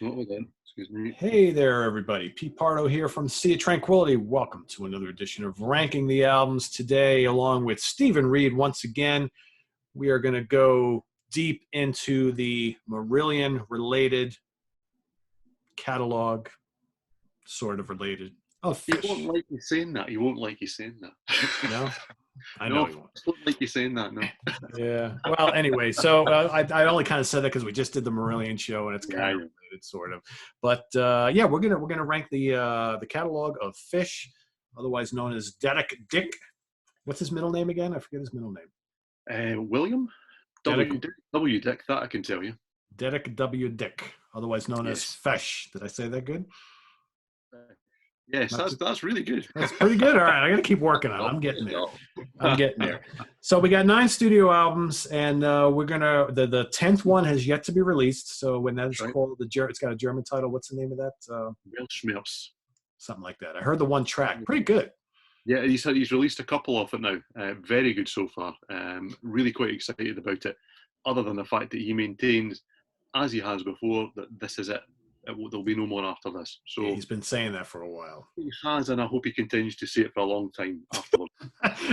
What was that? Excuse me. Hey there, everybody. Pete Pardo here from Sea of Tranquility. Welcome to another edition of Ranking the Albums. Today, along with Stephen Reid, once again, we are going to go deep into the Marillion-related catalog, sort of related, of He won't Fish. like you saying that. He won't like you saying that. No? I know No, he won't. I don't like you saying that. No. Yeah. Well, anyway, so I only kind of said that because we just did the Marillion show, and it's kind of related, sort of. But yeah, we're gonna rank the catalog of Fish, otherwise known as Dedek Dick. What's his middle name again? I forget his middle name. William Dedek W. Dick. That I can tell you. Dedek W. Dick, otherwise known as Yes. Fish. Did I say that good? Yes, that's really good. That's pretty good. All right, I got to keep working on it. I'm getting there. So we got 9 studio albums, and we're gonna the 10th one has yet to be released. So when that is called it's got a German title. What's the name of that? Weltschmerz. Something like that. I heard the one track. Pretty good. Yeah, he's released a couple of it now. Very good so far. Really quite excited about it. Other than the fact that he maintains, as he has before, that this is it. There'll be no more after this. So yeah, he's been saying that for a while. He has, and I hope he continues to say it for a long time afterwards.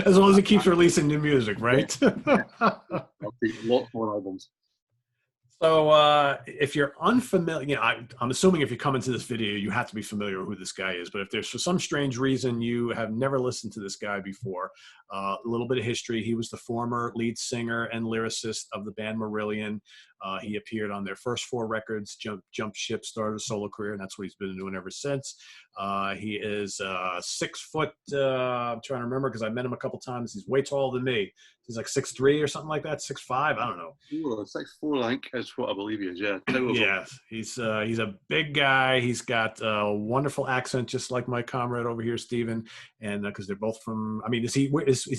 As long as he keeps releasing new music, right? I'll take lots more albums. So if you're unfamiliar, I'm assuming if you come into this video, you have to be familiar with who this guy is. But if there's for some strange reason you have never listened to this guy before, a little bit of history. He was the former lead singer and lyricist of the band Marillion. He appeared on their first 4 records, jumped ship, started a solo career, and that's what he's been doing ever since. He is 6 foot, I'm trying to remember because I met him a couple times. He's way taller than me. He's like 6'3" or something like that, 6'5", I don't know. 6'4", I think is what I believe he is, yeah. Yeah, he's a big guy. He's got a wonderful accent, just like my comrade over here, Stephen. And because they're both from, I mean, is he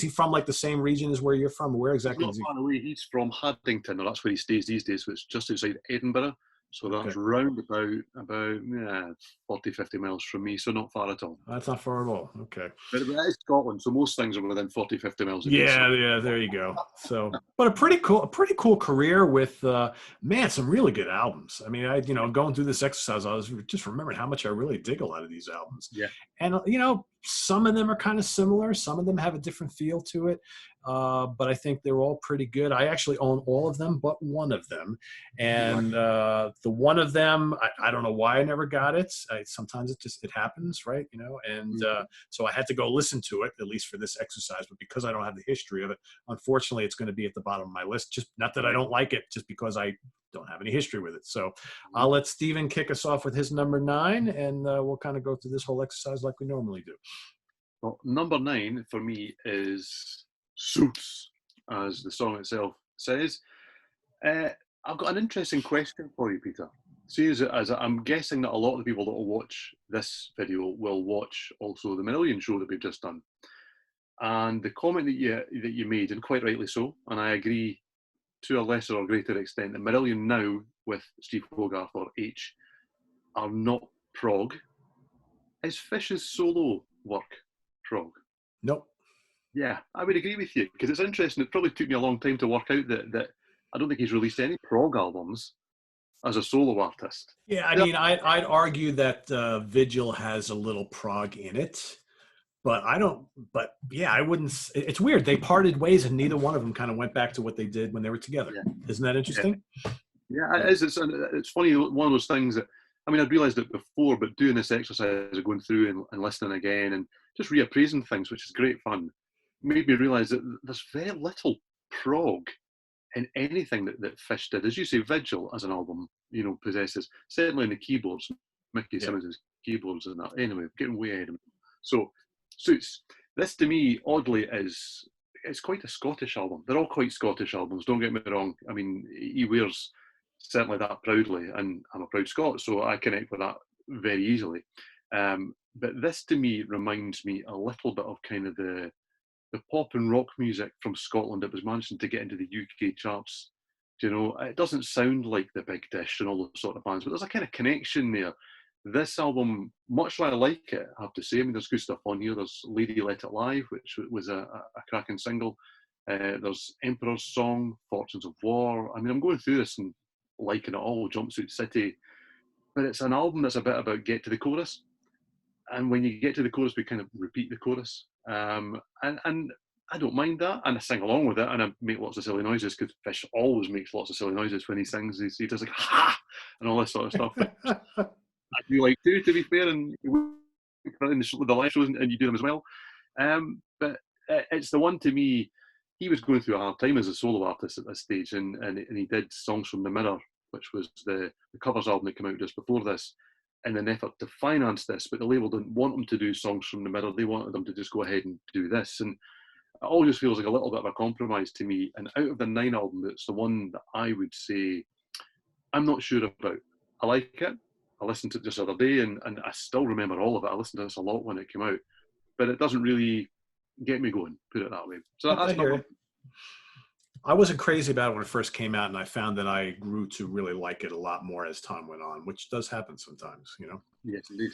from like the same region as where you're from? Where exactly is he? Not far away. He's from Haddington, or that's where he stays these days, so it's just outside Edinburgh. So that's round about 40, 50 miles from me, so not far at all. That's not far at all. Okay. But it is Scotland, so most things are within 40, 50 miles of yeah, there you go. So, but a pretty cool career with, some really good albums. I mean, going through this exercise, I was just remembering how much I really dig a lot of these albums. Yeah. And, some of them are kind of similar. Some of them have a different feel to it. But I think they're all pretty good. I actually own all of them, but one of them. And the one of them, I don't know why I never got it. Sometimes it happens, right? And so I had to go listen to it, at least for this exercise. But because I don't have the history of it, unfortunately, it's going to be at the bottom of my list. Just not that I don't like it, just because I don't have any history with it. So I'll let Stephen kick us off with his number 9, and we'll kind of go through this whole exercise like we normally do. Well, number 9 for me is Suits, as the song itself says. I've got an interesting question for you, Peter. See, as I'm guessing that a lot of the people that will watch this video will watch also the Marillion show that we've just done. And the comment that you made, and quite rightly so, and I agree to a lesser or greater extent, that Marillion now, with Steve Hogarth or H, are not prog. Is Fish's solo work prog? Nope. Yeah, I would agree with you, because it's interesting. It probably took me a long time to work out that I don't think he's released any prog albums as a solo artist. Yeah, I mean, I'd argue that Vigil has a little prog in it, but I don't. But yeah, I wouldn't. It's weird. They parted ways, and neither one of them kind of went back to what they did when they were together. Yeah. Isn't that interesting? Yeah, it is. It's funny. One of those things that, I mean, I'd realised it before, but doing this exercise of going through and listening again and just reappraising things, which is great fun, made me realise that there's very little prog in anything that Fish did. As you say, Vigil as an album, possesses, certainly in the keyboards, Mickey Simmons' keyboards and that. Anyway, getting way ahead of me. So, Suits. This to me, oddly, it's quite a Scottish album. They're all quite Scottish albums, don't get me wrong. I mean, he wears certainly that proudly, and I'm a proud Scot, so I connect with that very easily. But this to me reminds me a little bit of kind of the pop and rock music from Scotland that was managing to get into the UK charts. It doesn't sound like the Big Dish and all those sort of bands, but there's a kind of connection there. This album, much like I like it, I have to say, I mean, there's good stuff on here. There's Lady Let It Live, which was a cracking single. There's Emperor's Song, Fortunes of War. I mean, I'm going through this and liking it all. Jumpsuit City. but it's an album that's a bit about get to the chorus. And when you get to the chorus, we kind of repeat the chorus. And I don't mind that. And I sing along with it, and I make lots of silly noises, because Fish always makes lots of silly noises when he sings. He does like, ha! And all this sort of stuff. I do like to be fair, and the live shows, and you do them as well. But it's the one, to me, he was going through a hard time as a solo artist at this stage, and he did Songs from the Mirror, which was the covers album that came out just before this, in an effort to finance this, but the label didn't want him to do Songs from the Mirror. They wanted him to just go ahead and do this. And it always feels like a little bit of a compromise to me. And out of the 9 albums, it's the one that I would say I'm not sure about. I like it. I listened to it just the other day, and I still remember all of it. I listened to this a lot when it came out, but it doesn't really get me going, put it that way. So that's I wasn't crazy about it when it first came out, and I found that I grew to really like it a lot more as time went on, which does happen sometimes, you know? Yes, indeed.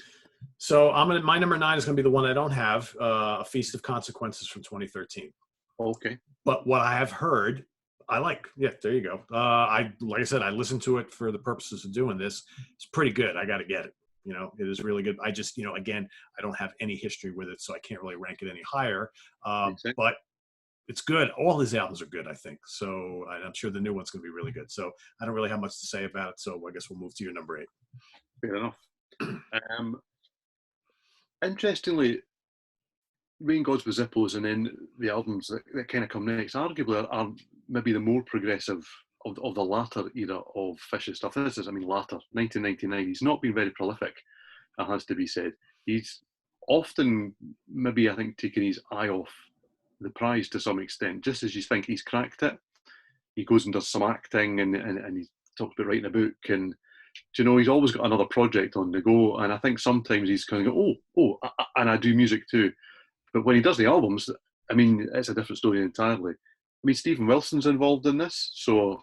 So my number 9 is going to be the one I don't have, A Feast of Consequences from 2013. Okay. But what I have heard, I like. Yeah, there you go. Like I said, I listened to it for the purposes of doing this. It's pretty good. I got to get it. You know, it is really good. I just, you know, again, I don't have any history with it, so I can't really rank it any higher. But it's good. All his albums are good, I think. So I'm sure the new one's going to be really good. So I don't really have much to say about it. So I guess we'll move to your number 8. Fair enough. Interestingly, Rain Gods with Zippos, and then the albums that kind of come next, arguably are maybe the more progressive of the latter era of Fish's stuff. This is, I mean, latter, 1999. He's not been very prolific, it has to be said. He's often, maybe I think, taken his eye off the prize to some extent. Just as you think he's cracked it, he goes and does some acting, and he talks about writing a book, and you know, he's always got another project on the go. And I think sometimes he's kind of go, and I do music too. But when he does the albums, I mean, it's a different story entirely. I mean, Stephen Wilson's involved in this, so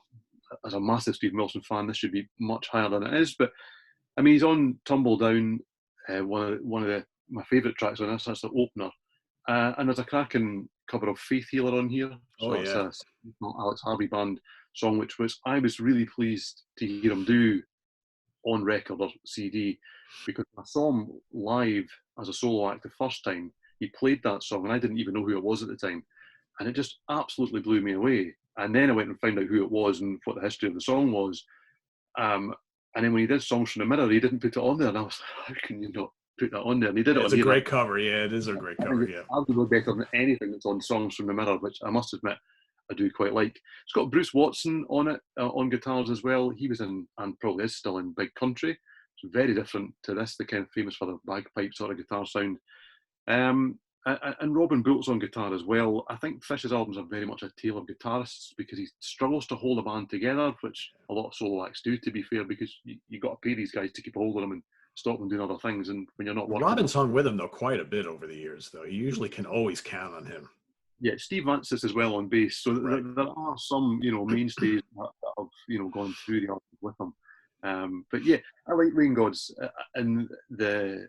as a massive Stephen Wilson fan, this should be much higher than it is. But I mean, he's on Tumble Down, one of my favourite tracks on this. That's the opener, and there's a cracking cover of Faith Healer on here. So it's a Alex Harvey Band song, which I was really pleased to hear him do on record or CD, because I saw him live as a solo act the first time. He played that song, and I didn't even know who it was at the time, and it just absolutely blew me away. And then I went and found out who it was and what the history of the song was. And then when he did Songs from the Mirror, he didn't put it on there, and I was like, how can you not put that on there? And he did it. It's a great cover. Yeah, it is a great cover. Yeah, arguably better than anything that's on Songs from the Mirror, which I must admit I do quite like. It's got Bruce Watson on it, on guitars as well. He was in, and probably is still in, Big Country. It's very different to this. They're kind of famous for the bagpipe sort of guitar sound. And Robin Boult's on guitar as well. I think Fish's albums are very much a tale of guitarists, because he struggles to hold a band together, which a lot of solo acts do, to be fair, because you got to pay these guys to keep a hold of them and stop them doing other things. And when you're not working, Robin's hung with him though quite a bit over the years, though. You usually can always count on him. Yeah, Steve Vance is as well on bass. So right. there are some, you know, mainstays that have, you know, gone through the album with him. But yeah, I like Rain Gods, and the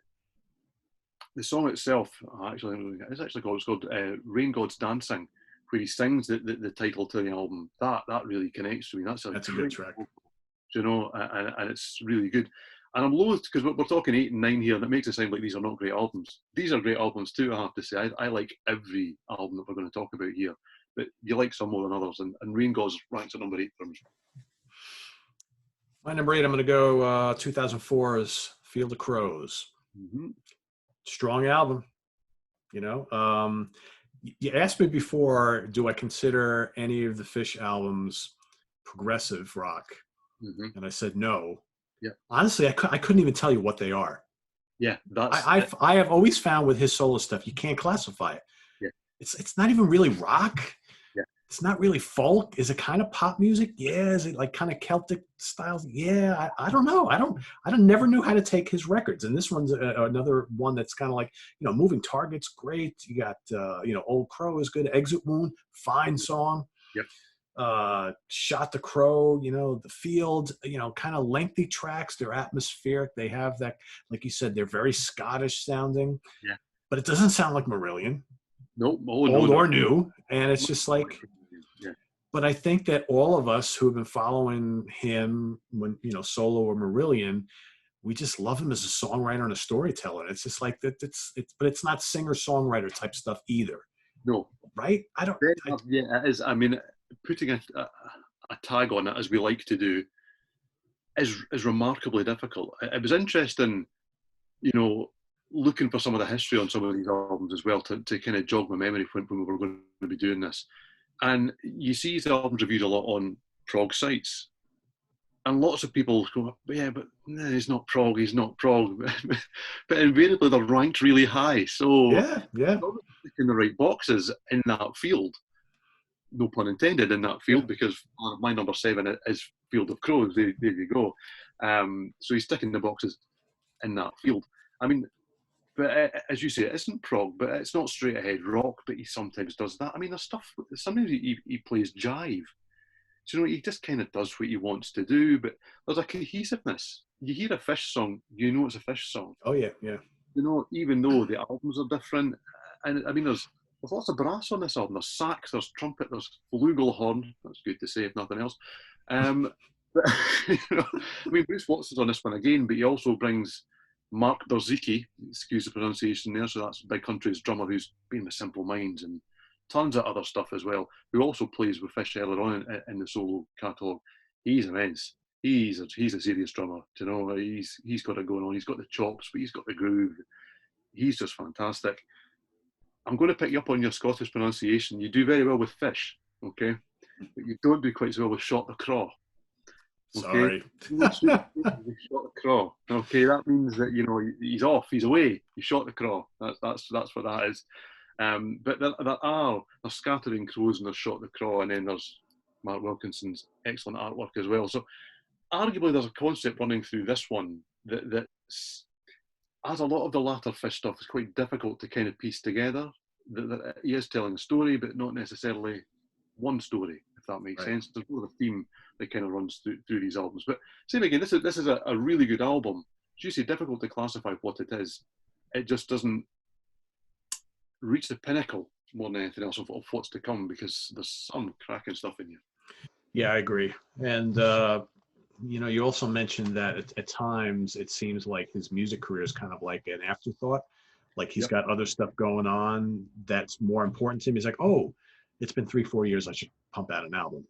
song itself. It's actually called Rain Gods Dancing, where he sings the title to the album. That really connects to me. That's a good track. You know, and it's really good. And I'm loath, because we're talking 8 and 9 here, and it makes it sound like these are not great albums. These are great albums too, I have to say. I like every album that we're going to talk about here, but you like some more than others, and Rain Gods ranks at number 8 for me. My number 8, I'm going to go 2004's Field of Crows. Mm-hmm. Strong album, you know. You asked me before, do I consider any of the Fish albums progressive rock? Mm-hmm. And I said no. Yeah. Honestly, I couldn't even tell you what they are. Yeah, I have always found with his solo stuff, you can't classify it. Yeah. It's not even really rock. Yeah. It's not really folk. Is it kind of pop music? Yeah. Is it like kind of Celtic styles? Yeah. I don't know. I never knew how to take his records. And this one's another one that's kind of like, you know, Moving Target's great. You got, you know, Old Crow is good. Exit Wound, fine song. Yep. Shot the Crow, you know, The Field, you know, kind of lengthy tracks. They're atmospheric. They have that, like you said, they're very Scottish sounding. Yeah. But it doesn't sound like Marillion. Nope. Old or new. And it's just like, yeah. But I think that all of us who have been following him, when, you know, solo or Marillion, we just love him as a songwriter and a storyteller. It's just like that. But it's not singer-songwriter type stuff either. No. Right? Yeah, it is. I mean, putting a tag on it, as we like to do, is remarkably difficult. It was interesting, you know, looking for some of the history on some of these albums as well to kind of jog my memory when we were going to be doing this. And you see his albums reviewed a lot on prog sites. And lots of people go, yeah, but no, he's not prog. But invariably they're ranked really high. So yeah. in the right boxes in that field. No pun intended, in that field, because my number 7 is Field of Crows. There you go. So he's ticking the boxes in that field. I mean, but as you say, it isn't prog, but it's not straight ahead rock, but he sometimes does that. I mean, there's stuff, sometimes he plays jive. So, you know, he just kind of does what he wants to do, but there's a cohesiveness. You hear a Fish song, you know it's a Fish song. Oh, yeah. You know, even though the albums are different. And I mean, there's lots of brass on this album. There's sax, there's trumpet, there's flugelhorn. That's good to say, if nothing else. But, you know, I mean, Bruce Watson's on this one again, but he also brings Mark Berzicki, excuse the pronunciation there, so that's Big Country's drummer who's been with Simple Minds and tons of other stuff as well, who also plays with Fish earlier on in the solo catalogue. He's immense. He's a serious drummer, you know. He's got it going on. He's got the chops, but he's got the groove. He's just fantastic. I'm going to pick you up on your Scottish pronunciation. You do very well with Fish, okay? But you don't do quite so well with Shot the Craw. Okay? Sorry. Shot the Craw. Okay, that means that, you know, he's off, he's away. You shot the craw. That's what that is. But there's Scattering Crows and there's Shot the Craw, and then there's Mark Wilkinson's excellent artwork as well. So arguably there's a concept running through this one that's, as a lot of the latter Fish stuff, is quite difficult to kind of piece together. That he is telling a story, but not necessarily one story, if that makes sense. There's more of a theme that kind of runs through these albums. But same again, this is a really good album. As you say, difficult to classify what it is. It just doesn't reach the pinnacle more than anything else of what's to come, because there's some cracking stuff in here. Yeah, I agree. And you know, you also mentioned that at times it seems like his music career is kind of like an afterthought. Like he's got other stuff going on that's more important to him. He's like, oh, it's been 3-4 years, I should pump out an album.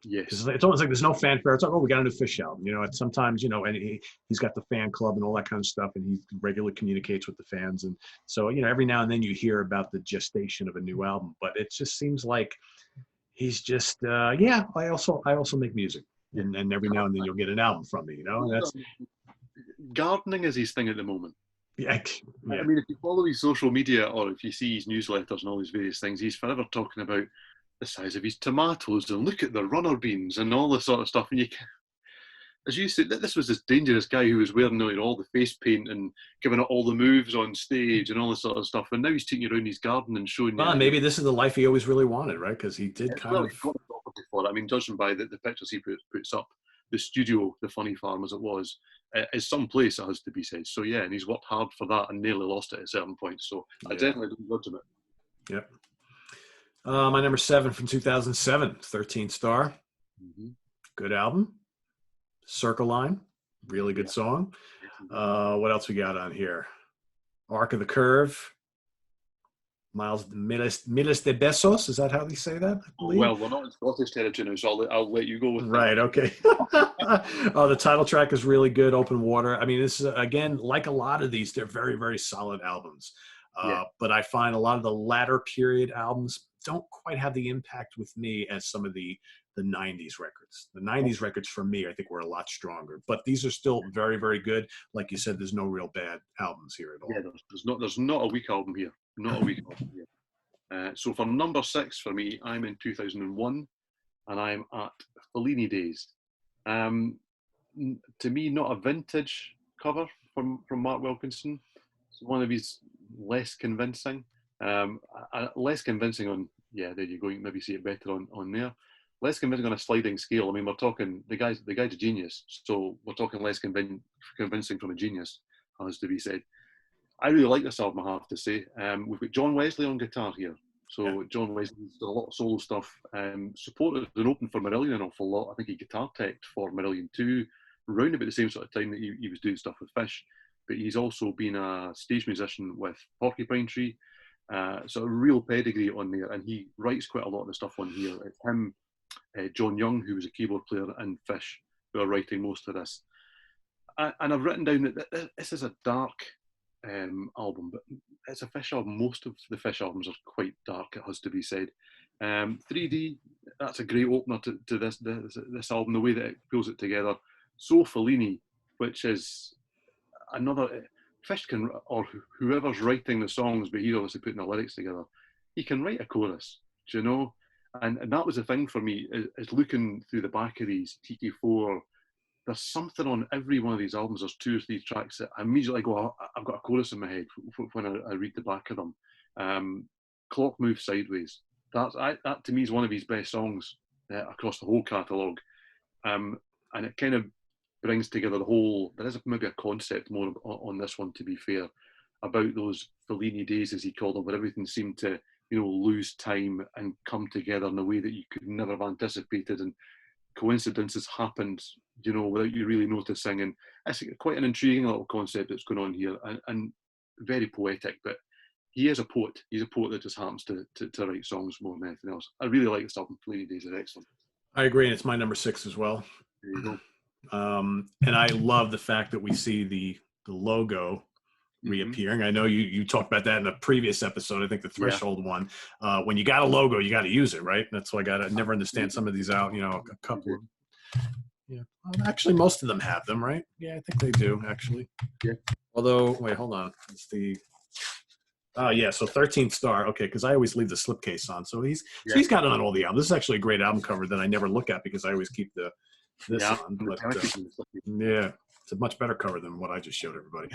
Yes. It's almost like there's no fanfare. It's like, oh, we got a new Fish album. You know, it's sometimes, you know, and he's got the fan club and all that kind of stuff, and he regularly communicates with the fans. And so, you know, every now and then you hear about the gestation of a new album, but it just seems like he's just, I also make music. And every now and then you'll get an album from me, you know? That's gardening is his thing at the moment. Yeah. I mean, if you follow his social media or if you see his newsletters and all these various things, he's forever talking about the size of his tomatoes and look at the runner beans and all this sort of stuff. And you can, as you said, this was this dangerous guy who was wearing all the face paint and giving it all the moves on stage and all this sort of stuff. And now he's taking you around his garden and showing you. Maybe this is the life he always really wanted, right? Because he did kind of. For it. I mean, judging by the pictures he puts up, the studio, the Funny Farm as it was, is some place, it has to be said. So yeah, and he's worked hard for that and nearly lost it at a certain point. So I definitely don't judge him it. Yep. My number 7 from 2007, 13th Star. Mm-hmm. Good album. Circle Line, really good song. What else we got on here? Arc of the Curve. Miles de Besos, is that how they say that? Well, we're not in Scottish territory now, so I'll let you go with that. Right, okay. The title track is really good, Open Water. I mean, this is, again, like a lot of these, they're very, very solid albums. But I find a lot of the latter period albums don't quite have the impact with me as some of the 90s records. The 90s records for me, I think, were a lot stronger. But these are still very, very good. Like you said, there's no real bad albums here at all. Yeah, there's not a weak album here. Not a weak album here. So for number 6 for me, I'm in 2001, and I'm at Fellini Days. To me, not a vintage cover from Mark Wilkinson. It's one of his less convincing. Less convincing on, there you go, you can maybe see it better on there. Less convincing on a sliding scale. I mean, we're talking, the guy's a genius, so we're talking less convincing from a genius, has to be said. I really like this album, I have to say. We've got John Wesley on guitar here. So John Wesley's done a lot of solo stuff. Supported and opened for Marillion an awful lot. I think he guitar teched for Marillion 2, round about the same sort of time that he was doing stuff with Fish, but he's also been a stage musician with Porcupine Tree, so a real pedigree on there, and he writes quite a lot of the stuff on here. It's him, John Young, who was a keyboard player, and Fish, who are writing most of this. And I've written down that this is a dark album, but it's a Fish album. Most of the Fish albums are quite dark, it has to be said. 3D, that's a great opener to this album, the way that it pulls it together. So Fellini, which is another, Fish can, or whoever's writing the songs, but he's obviously putting the lyrics together, he can write a chorus, do you know? And that was the thing for me, is looking through the back of these TK4, there's something on every one of these albums. There's 2 or 3 tracks that I immediately go, oh, I've got a chorus in my head when I read the back of them. Clock Moves Sideways. That to me is one of his best songs across the whole catalogue. And it kind of brings together the whole, there is maybe a concept more on this one, to be fair, about those Fellini days, as he called them, where everything seemed to, lose time and come together in a way that you could never have anticipated, and coincidences happened, without you really noticing. And it's quite an intriguing little concept that's going on here, and very poetic. But he is a poet. He's a poet that just happens to write songs more than anything else. I really like this album. Fellini Days is excellent. I agree, and it's my number 6 as well. There you go. And I love the fact that we see the logo reappearing. I know you talked about that in a previous episode. I think the Threshold one. When you got a logo, you got to use it, right? That's why I never understand some of these out. A couple of, actually, most of them have them, right? Yeah, I think they do actually. Yeah. Although, wait, hold on. It's the. So 13th Star. Okay, because I always leave the slipcase on. So he's got it on all the albums. This is actually a great album cover that I never look at because I always keep this on. But, it's a much better cover than what I just showed everybody.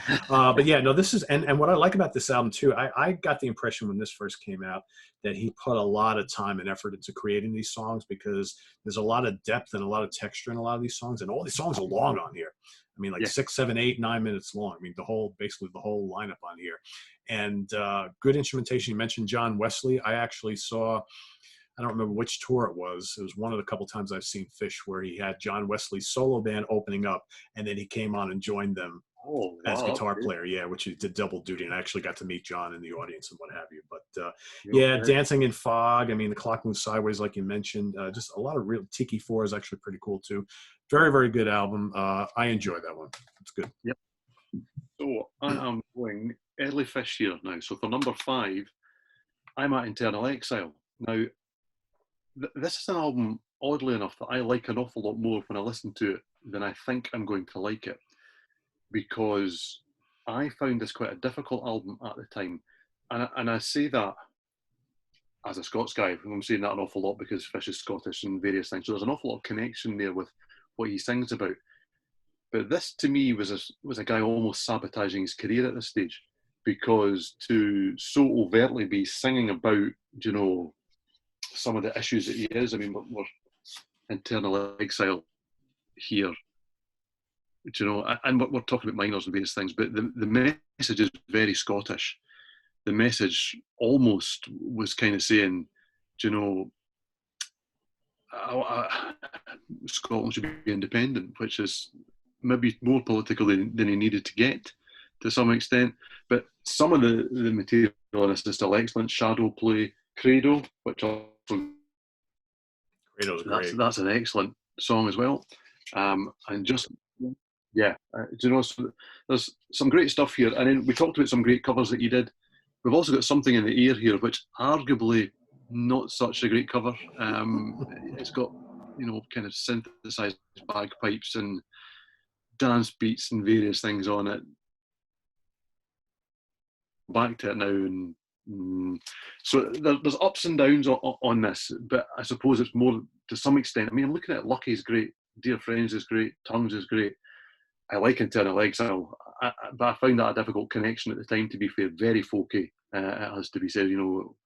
This is, and what I like about this album too, I got the impression when this first came out that he put a lot of time and effort into creating these songs, because there's a lot of depth and a lot of texture in a lot of these songs, and all these songs are long on here. I mean, 6, 7, 8, 9 minutes long. I mean, basically the whole lineup on here, and good instrumentation. You mentioned John Wesley. I actually saw, I don't remember which tour it was. It was one of the couple times I've seen Fish where he had John Wesley's solo band opening up, and then he came on and joined them as guitar player. Which he did double duty, and I actually got to meet John in the audience and what have you. But Dancing in Fog. I mean, The Clock Moves Sideways, like you mentioned. Just a lot of real. Tiki 4 is actually pretty cool too. Very, very good album. I enjoy that one. It's good. Yep. So I am going early Fish here now. So for number 5, I'm at Internal Exile. Now, this is an album, oddly enough, that I like an awful lot more when I listen to it than I think I'm going to like it, because I found this quite a difficult album at the time. And I say that as a Scots guy. I'm saying that an awful lot because Fish is Scottish and various things. So there's an awful lot of connection there with what he sings about. But this, to me, was a guy almost sabotaging his career at this stage, because to so overtly be singing about, some of the issues that he is. I mean, we're Internal Exile here, and we're talking about minors and various things, but the message is very Scottish. The message almost was kind of saying, Scotland should be independent, which is maybe more political than he needed to get to some extent. But some of the material on this is still excellent. Shadow Play, Credo, which that's an excellent song as well. And just so there's some great stuff here. And then we talked about some great covers that you did. We've also got Something in the Air here, which arguably not such a great cover. It's got kind of synthesized bagpipes and dance beats and various things on it. Back to it now, and so there's ups and downs on this, but I suppose it's more to some extent. I mean, I'm looking at Lucky's great, Dear Friends is great, Tongues is great. I like Internal Exile, but I found that a difficult connection at the time, to be fair. Very folky, it has to be said,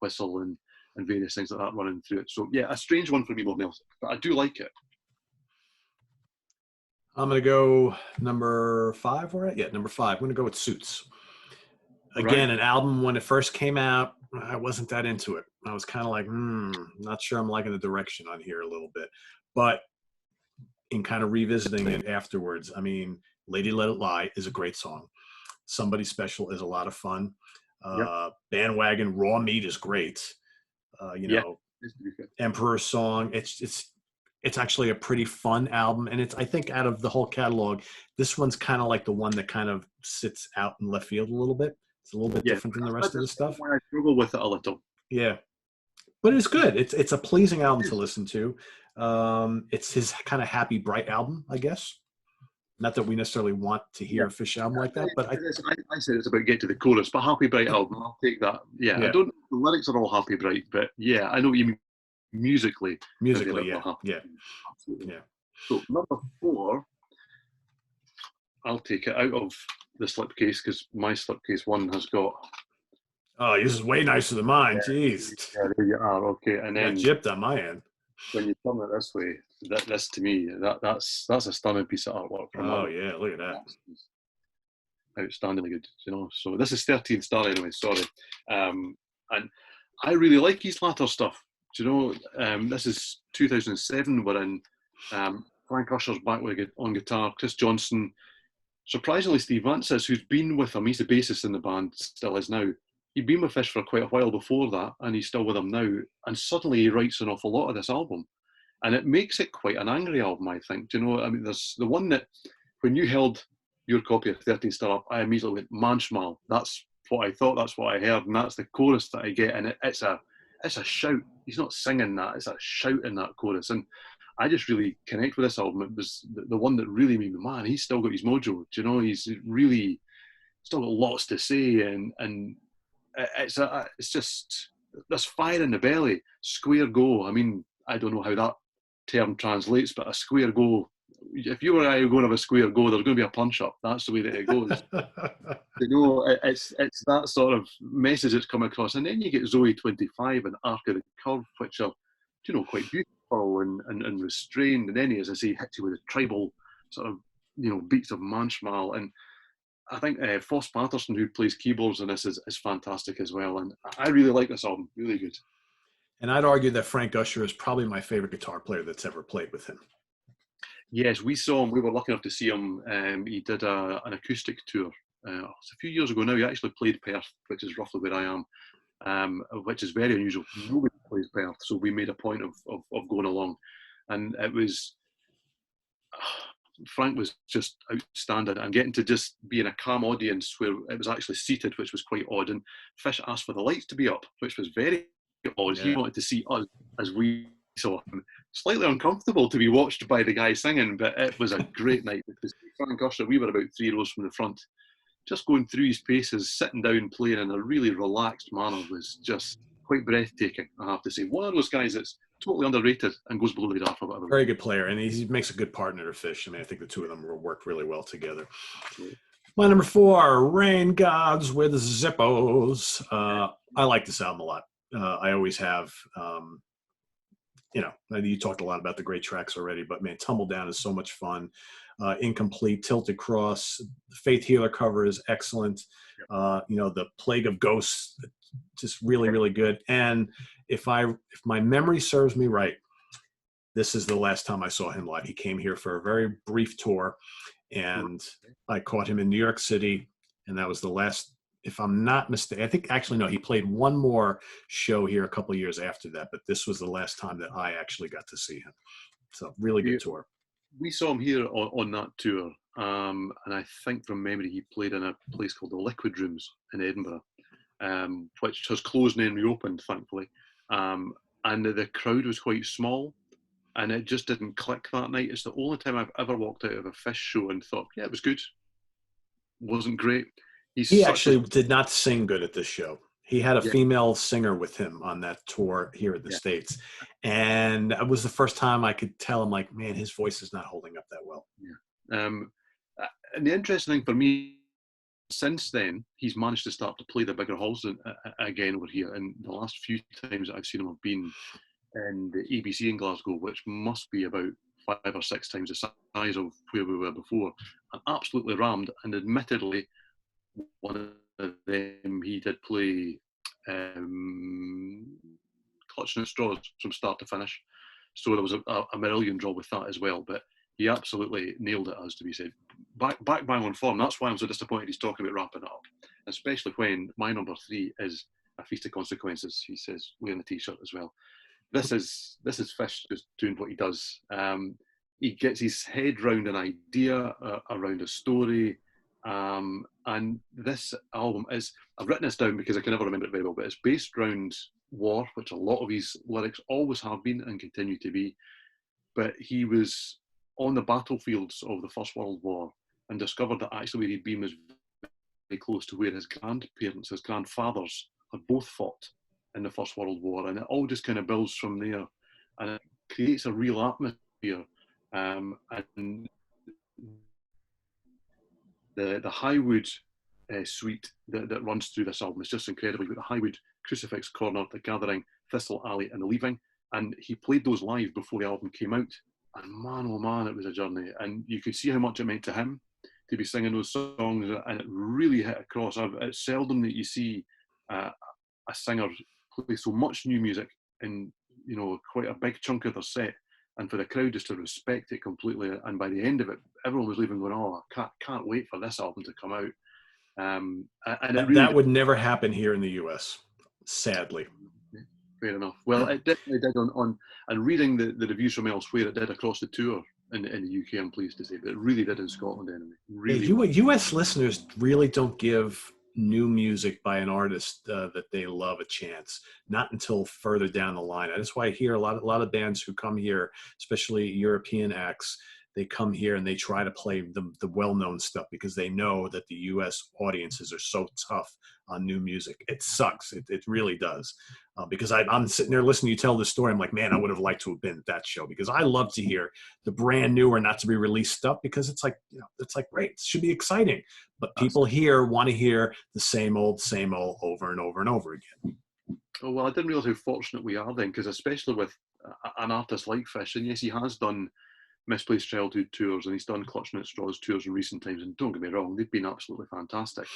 whistle and various things like that running through it. So yeah, a strange one for me more than else, but I do like it. I'm going to go number 5, all right? Yeah, number 5. I'm going to go with Suits. Again, an album, when it first came out, I wasn't that into it. I was kind of like, not sure I'm liking the direction on here a little bit. But in kind of revisiting it afterwards. I mean, Lady Let It Lie is a great song. Somebody Special is a lot of fun. Yep. Bandwagon Raw Meat is great. You Yeah. know, Emperor's Song. It's actually a pretty fun album, and I think out of the whole catalog, this one's kind of like the one that kind of sits out in left field a little bit. It's a little bit different than the rest of the stuff. I struggle with it a little. Yeah, but it's good. It's a pleasing album to listen to. It's his kind of happy, bright album, I guess. Not that we necessarily want to hear a Fish album like that, but I said it's about get to the chorus, but Happy Bright album, I'll take that. Yeah, I don't know if the lyrics are all Happy Bright, but yeah, I know what you mean musically. Musically, yeah. Absolutely. Yeah. So number 4, I'll take it out of the slipcase because my slipcase 1 has got. Oh, this is way nicer than mine. Jeez. Yeah, there you are. Okay, and then gypped on my end. When you turn it this way, this to me, that's a stunning piece of artwork. Oh yeah, look at that. Outstandingly good, you know. So this is 13th Star anyway. Sorry, and I really like his latter stuff. Do you know? This is 2007. We're in. Frank Usher's back on guitar. Chris Johnson. Surprisingly, Steve Vance, who's been with him, he's the bassist in the band, still is now. He'd been with Fish for quite a while before that, and he's still with them now. And suddenly he writes an awful lot of this album. And it makes it quite an angry album, I think. Do you know, I mean, there's the one that, when you held your copy of 13th Star up, I immediately went, Manchmal. That's what I thought, that's what I heard, and that's the chorus that I get. And it's a shout. He's not singing that, it's a shout in that chorus. And I just really connect with this album. It was the one that really made me, man, he's still got his mojo. Do you know, he's really still got lots to say, and it's just, there's fire in the belly, square go. I mean, I don't know how that term translates, but a square go, if you or I are going to have a square go, there's going to be a punch up. That's the way that it goes. You know, it's that sort of message that's come across. And then you get Zoe 25 and Arc of the Curve, which are, you know, quite beautiful and restrained. And then he, as I say, hits you with the tribal sort of, you know, beats of Manchmal. And I think Foss Patterson, who plays keyboards in this, is fantastic as well. And I really like this album, really good. And I'd argue that Frank Usher is probably my favorite guitar player that's ever played with him. Yes, we saw him. We were lucky enough to see him. He did an acoustic tour. It's a few years ago now. He actually played Perth, which is roughly where I am, which is very unusual. Nobody plays Perth, so we made a point of going along. And it was... Frank was just outstanding, and getting to just be in a calm audience where it was actually seated, which was quite odd. And Fish asked for the lights to be up, which was very odd. Yeah. He wanted to see us as we saw him. Slightly uncomfortable to be watched by the guy singing, but it was a great night because Frank Usher, we were about 3 rows from the front, just going through his paces, sitting down, playing in a really relaxed manner was just quite breathtaking, I have to say. One of those guys that's totally underrated and goes below the radar for whatever. Very good player, and he makes a good partner to Fish. I mean, I think the two of them will work really well together. My number 4, Rain Gods with Zippos. I like this album a lot. I always have. You know, you talked a lot about the great tracks already, but man, Tumble Down is so much fun. Incomplete, Tilted Cross, Faith Healer cover is excellent. You know, the Plague of Ghosts, just really, really good. And if my memory serves me right, this is the last time I saw him live. He came here for a very brief tour, and I caught him in New York City, and that was the last, if I'm not mistaken. I think actually, no, he played one more show here a couple of years after that, but this was the last time that I actually got to see him. So really good tour. We saw him here on that tour, and I think from memory he played in a place called the Liquid Rooms in Edinburgh, which has closed and then reopened, thankfully. And the crowd was quite small, and it just didn't click that night. It's the only time I've ever walked out of a Fish show and thought, yeah, it was good. Wasn't great. He actually did not sing good at this show. He had a female singer with him on that tour here in the States. And it was the first time I could tell him, like, man, his voice is not holding up that well. Yeah. And the interesting thing for me, since then, he's managed to start to play the bigger halls again over here. And the last few times that I've seen him have been in the ABC in Glasgow, which must be about 5 or 6 times the size of where we were before. And absolutely rammed. And admittedly, one of them, he did play Clutching at Straws from start to finish. So there was a Marillion draw with that as well. But he absolutely nailed it, as to be said. Back bang on form. That's why I'm so disappointed he's talking about wrapping it up, especially when my number 3 is A Feast of Consequences. He says wearing the t-shirt as well. This is Fish just doing what he does. He gets his head round an idea, around a story, and this album is, I've written this down because I can never remember it very well, but it's based around war, which a lot of his lyrics always have been and continue to be. But he was on the battlefields of the First World War and discovered that actually where he'd been was very close to where his grandparents, his grandfathers, had both fought in the First World War, and it all just kind of builds from there, and it creates a real atmosphere. And the Highwood suite that runs through this album is just incredible. You've got the Highwood, Crucifix Corner, The Gathering, Thistle Alley, and The Leaving, and he played those live before the album came out, and man, oh man, it was a journey, and you could see how much it meant to him to be singing those songs, and it really hit across. It's seldom that you see a singer play so much new music in, you know, quite a big chunk of their set, and for the crowd just to respect it completely. And by the end of it, everyone was leaving going, "Oh, I can't wait for this album to come out." And that would never happen here in the US, sadly. Fair enough. Well, it definitely did on and reading the reviews from elsewhere, it did across the tour in the UK, I'm pleased to say, but it really did in Scotland anyway. Really. US listeners really don't give new music by an artist that they love a chance, not until further down the line. That's why I hear a lot of bands who come here, especially European acts, they come here and they try to play the well-known stuff because they know that the US audiences are so tough on new music. It sucks. It really does. Because I'm sitting there listening to you tell this story. I'm like, man, I would have liked to have been at that show, because I love to hear the brand new or not to be released stuff, because it's like, you know, it's like, great, it should be exciting. But people here want to hear the same old over and over and over again. Oh, well, I didn't realize how fortunate we are then, because especially with an artist like Fish, and yes, he has done Misplaced Childhood tours and he's done Clutching at Straws tours in recent times, and don't get me wrong, they've been absolutely fantastic.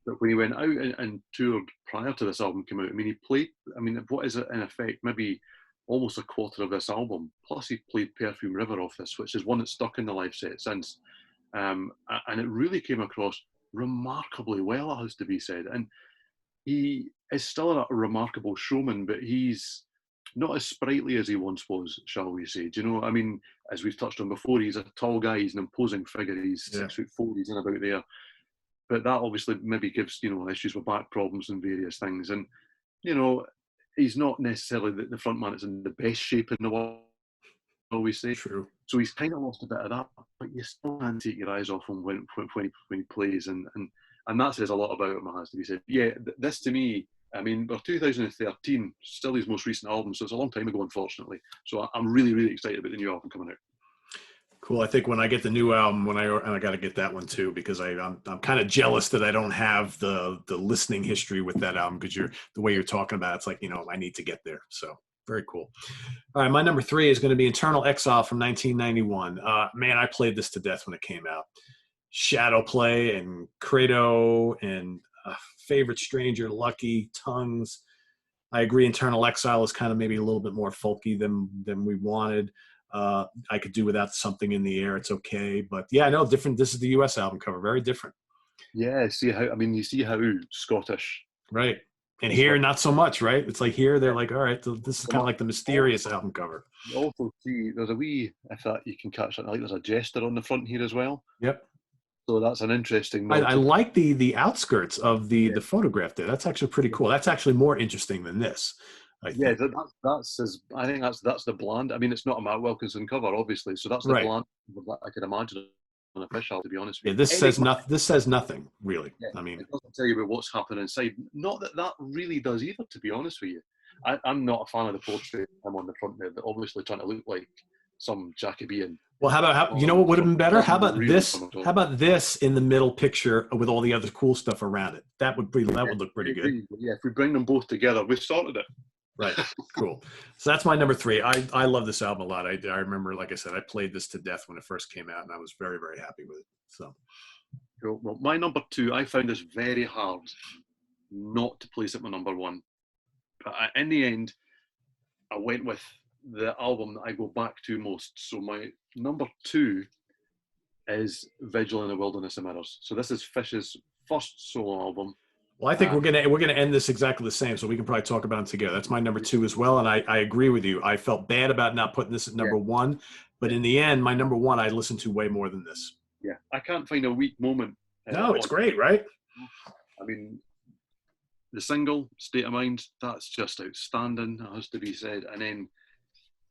But when he went out and toured prior to this album came out, I mean, he played, I mean, what is it in effect, maybe almost a quarter of this album, plus he played Perfume River off this, which is one that's stuck in the live set since, and it really came across remarkably well, it has to be said. And he is still a remarkable showman, but he's not as sprightly as he once was, shall we say. Do you know, I mean, as we've touched on before, he's a tall guy, he's an imposing figure, he's 6'4", he's in about there. But that obviously maybe gives, you know, issues with back problems and various things. And, you know, he's not necessarily the front man that's in the best shape in the world, always say. True. So he's kind of lost a bit of that, but you still can't take your eyes off him when he plays. And that says a lot about him, it has to be said. Yeah, this to me, I mean, we're 2013, still his most recent album, so it's a long time ago, unfortunately. So I'm really, really excited about the new album coming out. Cool. I think when I get the new album, I got to get that one too, because I'm kind of jealous that I don't have the listening history with that album, because the way you're talking about it, it's like, you know, I need to get there. So very cool. All right, my number 3 is going to be Eternal Exile from 1991. Man, I played this to death when it came out. Shadow Play and Credo and Favorite Stranger, Lucky, Tongues. I agree, Eternal Exile is kind of maybe a little bit more folky than we wanted. I could do without Something in the Air. It's okay. But yeah, no, different. This is the US album cover. Very different. Yeah, you see how Scottish. Right. And here, not so much, right? It's like here, they're like, all right, this is kind of like the mysterious album cover. You also see, there's a wee, if that you can catch that, like there's a jester on the front here as well. Yep. So that's an interesting. I like the outskirts of the photograph there. That's actually pretty cool. That's actually more interesting than this. I think that's the bland. I mean, it's not a Matt Wilkinson cover, obviously. So that's the bland I could imagine on a Fish album, to be honest with you. This says nothing. This says nothing, really. Yeah, I mean, it doesn't tell you about what's happening inside. Not that really does either, to be honest with you. I'm not a fan of the portrait I'm on the front there. They're obviously trying to look like some Jacobean. Well, you know what would have been better? How about this? How about this in the middle picture with all the other cool stuff around it? That would look pretty good. Yeah, if we bring them both together, we've sorted it. Right. Cool. So that's my number 3. I love this album a lot. I remember, like I said, I played this to death when it first came out, and I was very, very happy with it. So. Cool. Well, my number 2, I found this very hard not to place at my number 1. But in the end, I went with the album that I go back to most. So my number 2 is Vigil in the Wilderness of Mirrors. So this is Fish's first solo album. Well, I think we're gonna end this exactly the same, so we can probably talk about it together. That's my number 2 as well, and I agree with you. I felt bad about not putting this at number 1, but in the end, my number 1 I listened to way more than this. Yeah, I can't find a weak moment. No, it's great, right? I mean, the single State of Mind, that's just outstanding. That has to be said. And then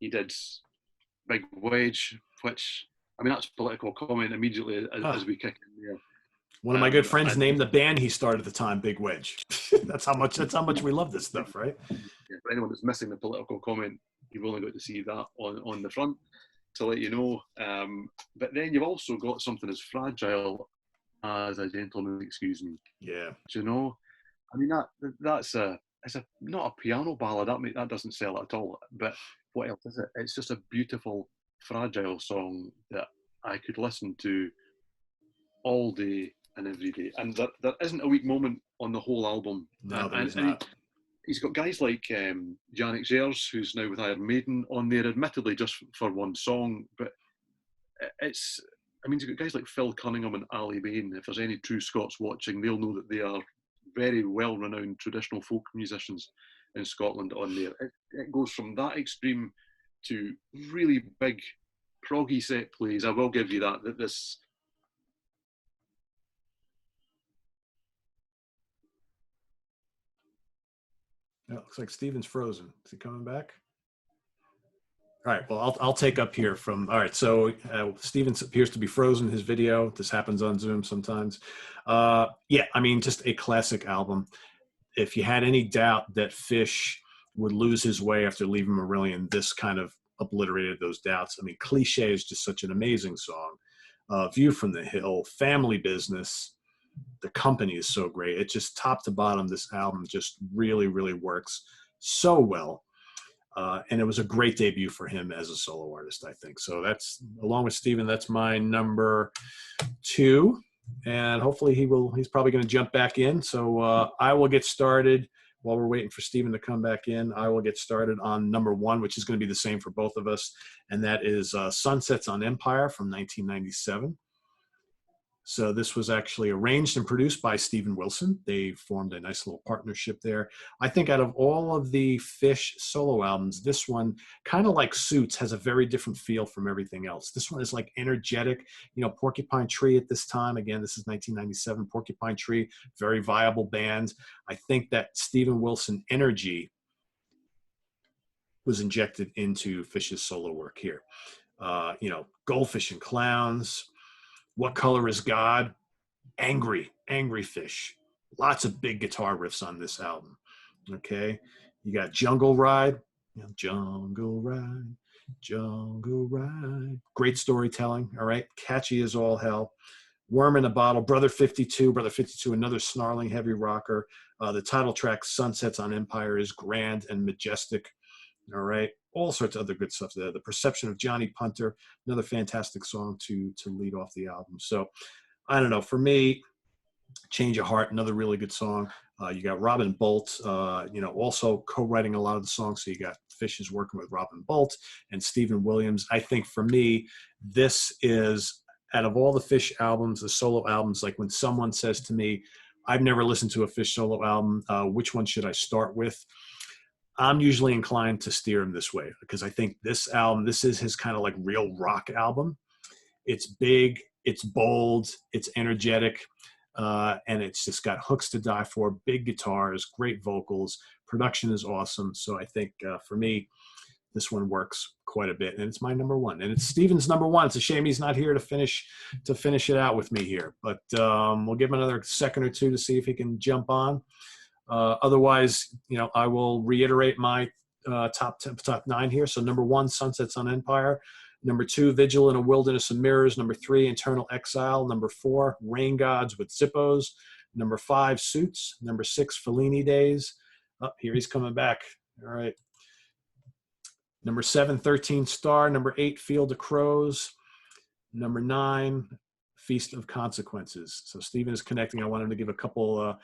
he did Big Wedge, which, I mean, that's political comment immediately as we kick in there. One of my good friends named the band he started at the time Big Wedge. That's how much we love this stuff, right? Yeah, for anyone that's missing the political comment, you've only got to see that on the front to let you know. But then you've also got something as fragile as A Gentleman Excuse Me. Yeah. Do you know? I mean, it's not a piano ballad. That doesn't sell at all. But what else is it? It's just a beautiful, fragile song that I could listen to all day and every day. And there isn't a weak moment on the whole album. No, there's not. He's got guys like Jannik Zers, who's now with Iron Maiden, on there, admittedly just for one song. But he's got guys like Phil Cunningham and Ali Bain. If there's any true Scots watching, they'll know that they are very well-renowned traditional folk musicians in Scotland on there. It goes from that extreme to really big proggy set plays. I will give you that this... It looks like Steven's frozen. Is he coming back? All right, well, I'll take up here from, all right, so Steven appears to be frozen, his video. This happens on Zoom sometimes. Yeah, I mean, just a classic album. If you had any doubt that Fish would lose his way after leaving Marillion, this kind of obliterated those doubts. I mean, Cliché is just such an amazing song. View from the Hill, Family Business, The Company is so great. It just top to bottom, this album just really, really works so well. And it was a great debut for him as a solo artist, I think. So that's, along with Steven, that's my number 2. And hopefully he's probably going to jump back in. So I will get started while we're waiting for Steven to come back in. I will get started on number 1, which is going to be the same for both of us. And that is Sunsets on Empire from 1997. So this was actually arranged and produced by Steven Wilson. They formed a nice little partnership there. I think out of all of the Fish solo albums, this one, kind of like Suits, has a very different feel from everything else. This one is like energetic. You know, Porcupine Tree at this time, again, this is 1997, Porcupine Tree, very viable band. I think that Steven Wilson energy was injected into Fish's solo work here. You know, Goldfish and Clowns, What Color is God? Angry Fish. Lots of big guitar riffs on this album. Okay. You got Jungle Ride. Jungle Ride. Jungle Ride. Great storytelling. All right. Catchy as all hell. Worm in a Bottle. Brother 52, another snarling heavy rocker. The title track, Sunsets on Empire, is grand and majestic. All right. All sorts of other good stuff there. The Perception of Johnny Punter, another fantastic song to lead off the album. So I don't know. For me, Change of Heart, another really good song. You got Robin Bolt, you know, also co-writing a lot of the songs. So you got Fish is working with Robin Bolt and Stephen Williams. I think for me, this is, out of all the Fish albums, the solo albums, like when someone says to me, I've never listened to a Fish solo album, which one should I start with? I'm usually inclined to steer him this way, because I think this album, this is his kind of like real rock album. It's big, it's bold, it's energetic, and it's just got hooks to die for, big guitars, great vocals, production is awesome. So I think for me, this one works quite a bit, and it's my number 1. And it's Steven's number 1. It's a shame he's not here to finish it out with me here, but we'll give him another second or two to see if he can jump on. Otherwise, you know, I will reiterate my top 9 here. So number 1, Sunsets on Empire. Number 2, Vigil in a Wilderness of Mirrors. Number 3, Eternal Exile. Number 4, Rain Gods with Zippos. Number 5, Suits. Number 6, Fellini Days. Oh, here he's coming back. All right. Number 7, 13 Star. Number 8, Field of Crows. Number 9, Feast of Consequences. So Stephen is connecting. I want him to give a couple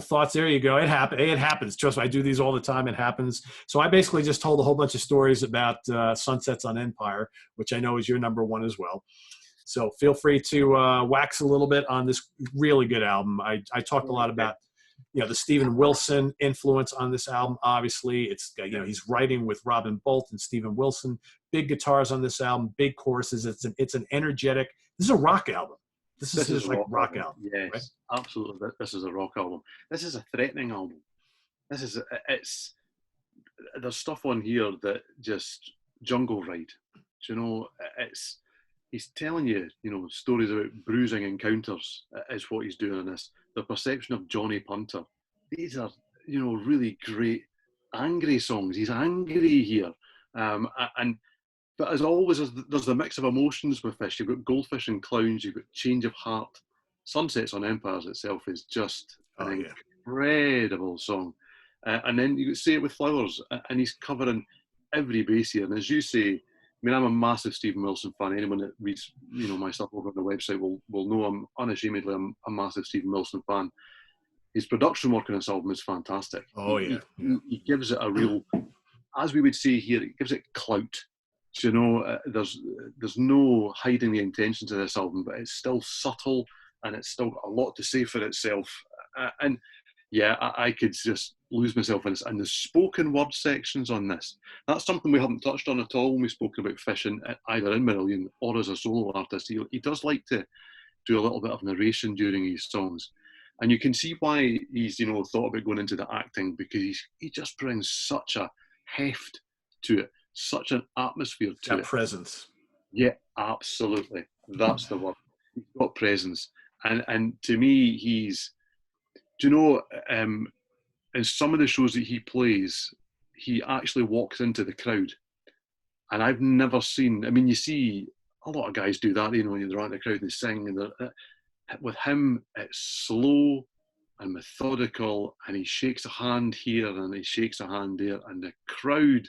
thoughts. There you go. It happens. Trust me, I do these all the time. It happens. So I basically just told a whole bunch of stories about Sunsets on Empire, which I know is your number one as well. So feel free to wax a little bit on this really good album. I talked a lot about, the Steven Wilson influence on this album. Obviously, it's, he's writing with Robin Bolt and Steven Wilson. Big guitars on this album, big choruses. It's an energetic. This is a rock album. This is like rock album. Yes, right? Absolutely. This is a rock album. This is a threatening album. There's stuff on here that just Jungle Ride. He's telling you, stories about bruising encounters is what he's doing in this. The Perception of Johnny Punter. These are, really great angry songs. He's angry here. But as always, there's the mix of emotions with Fish. You've got Goldfish and Clowns. You've got Change of Heart. Sunsets on Empires itself is just an incredible song. And then you Say It With Flowers. And he's covering every base here. And as you say, I'm a massive Steven Wilson fan. Anyone that reads, my stuff over on the website will know I'm unashamedly a massive Steven Wilson fan. His production work on this album is fantastic. Oh, yeah. He gives it a real, as we would say here, it gives it clout. There's no hiding the intentions of this album, but it's still subtle and it's still got a lot to say for itself. I could just lose myself in this. And the spoken word sections on this, that's something we haven't touched on at all when we've spoken about Fish, either in Marillion or as a solo artist. He does like to do a little bit of narration during his songs. And you can see why he's, thought about going into the acting, because he just brings such a heft to it, such an atmosphere to it. Presence. Yeah, absolutely. That's the word. He's got presence. And to me, he's, in some of the shows that he plays, he actually walks into the crowd. And I've never seen, you see a lot of guys do that, when they're out in the crowd and they sing. And with him, it's slow and methodical, and he shakes a hand here and he shakes a hand there. And the crowd,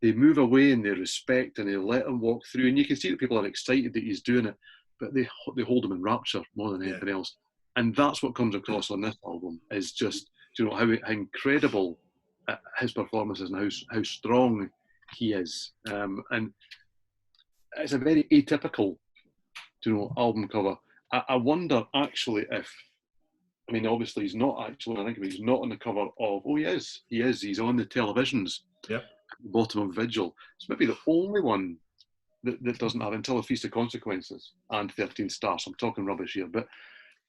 they move away and they respect and they let him walk through. And you can see that people are excited that he's doing it, but they hold him in rapture more than anything else. And that's what comes across on this album, is just, how incredible his performance is and how strong he is. And it's a very atypical, album cover. I wonder actually if, obviously he's not actually, I think he's not on the cover of, he is, he's on the televisions. Yep. At the bottom of Vigil. It's maybe the only one that doesn't have Until a Feast of Consequences and 13th Stars. I'm talking rubbish here, but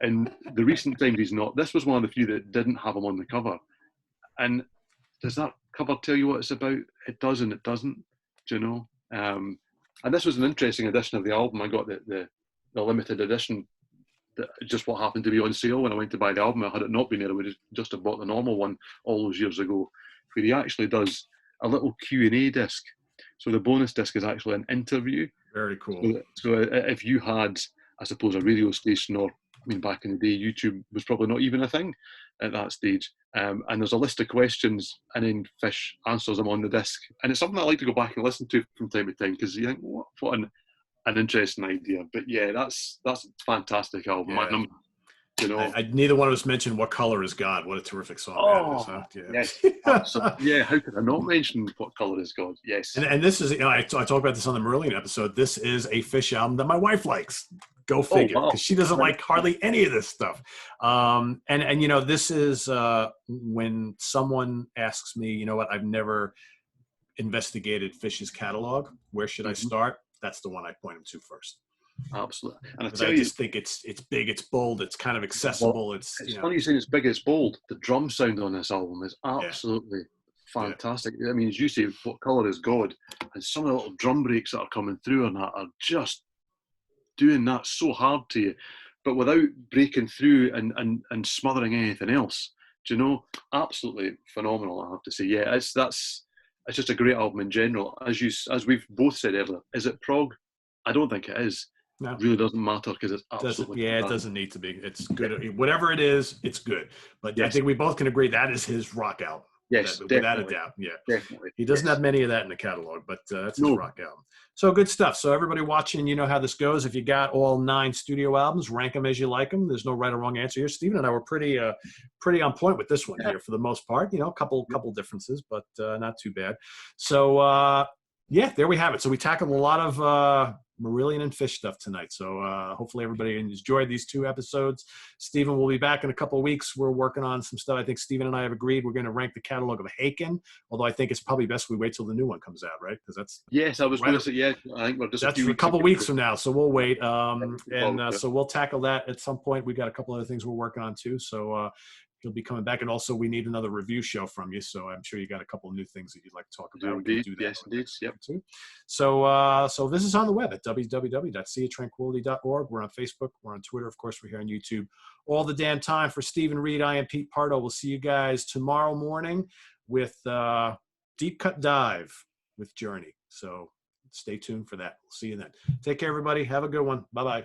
in the recent times he's not. This was one of the few that didn't have him on the cover. And does that cover tell you what it's about? It does and it doesn't, and this was an interesting edition of the album. I got the limited edition, that just what happened to be on sale when I went to buy the album. Had it not been there, I would just have bought the normal one all those years ago, where he actually does a little Q&A disc. So the bonus disc is actually an interview. Very cool. So if you had, I suppose, a radio station, or back in the day, YouTube was probably not even a thing at that stage. And there's a list of questions, and then Fish answers them on the disc. And it's something I like to go back and listen to from time to time, because you think, what an interesting idea. But yeah, that's a fantastic album. Yeah. Neither one of us mentioned What Color Is God. What a terrific song that is. Yes. Absolutely. How could I not mention What Color Is God? Yes. And this is, I talked about this on the Marillion episode. This is a Fish album that my wife likes. Go figure, because she doesn't like hardly any of this stuff. And this is when someone asks me, I've never investigated Fish's catalog. Where should I start? That's the one I point him to first. Absolutely. And I just think it's big, it's bold, it's kind of accessible. It's funny you saying it's big, it's bold. The drum sound on this album is absolutely fantastic. As you say, What Color Is God, and some of the little drum breaks that are coming through on that are just doing that so hard to you, but without breaking through and smothering anything else. Absolutely phenomenal, I have to say. Yeah, it's just a great album in general. As we've both said earlier, is it prog? I don't think it is. No. It really doesn't matter, because it's absolutely it doesn't need to be. It's good. Whatever it is, it's good. But I think we both can agree that is his rock album. Yes, without a doubt. Yeah, definitely. he doesn't have many of that in the catalog, but that's his No. rock album. So good stuff. So everybody watching, you know how this goes. If you got all 9 studio albums, rank them as you like them. There's no right or wrong answer here. Stephen and I were pretty on point with this one here for the most part. You know, a couple differences, but not too bad. So yeah, there we have it. So we tackled a lot of Marillion and Fish stuff tonight. So hopefully everybody enjoyed these 2 episodes. Stephen will be back in a couple of weeks. We're working on some stuff. I think Stephen and I have agreed we're going to rank the catalog of Haken, although I think it's probably best we wait till the new one comes out, right? Because that's I was going to say, yeah, I think we're just that's a couple weeks from now, so we'll wait. So we'll tackle that at some point. We got a couple other things we're working on too. So he'll be coming back, and also we need another review show from you. So I'm sure you got a couple of new things that you'd like to talk about. Indeed. Yes, indeed. Yep. Too. So this is on the web at www.seaoftranquility.org. We're on Facebook. We're on Twitter. Of course, we're here on YouTube all the damn time. For Stephen Reid, I am Pete Pardo. We'll see you guys tomorrow morning with Deep Cut Dive with Journey. So stay tuned for that. We'll see you then. Take care, everybody. Have a good one. Bye-bye.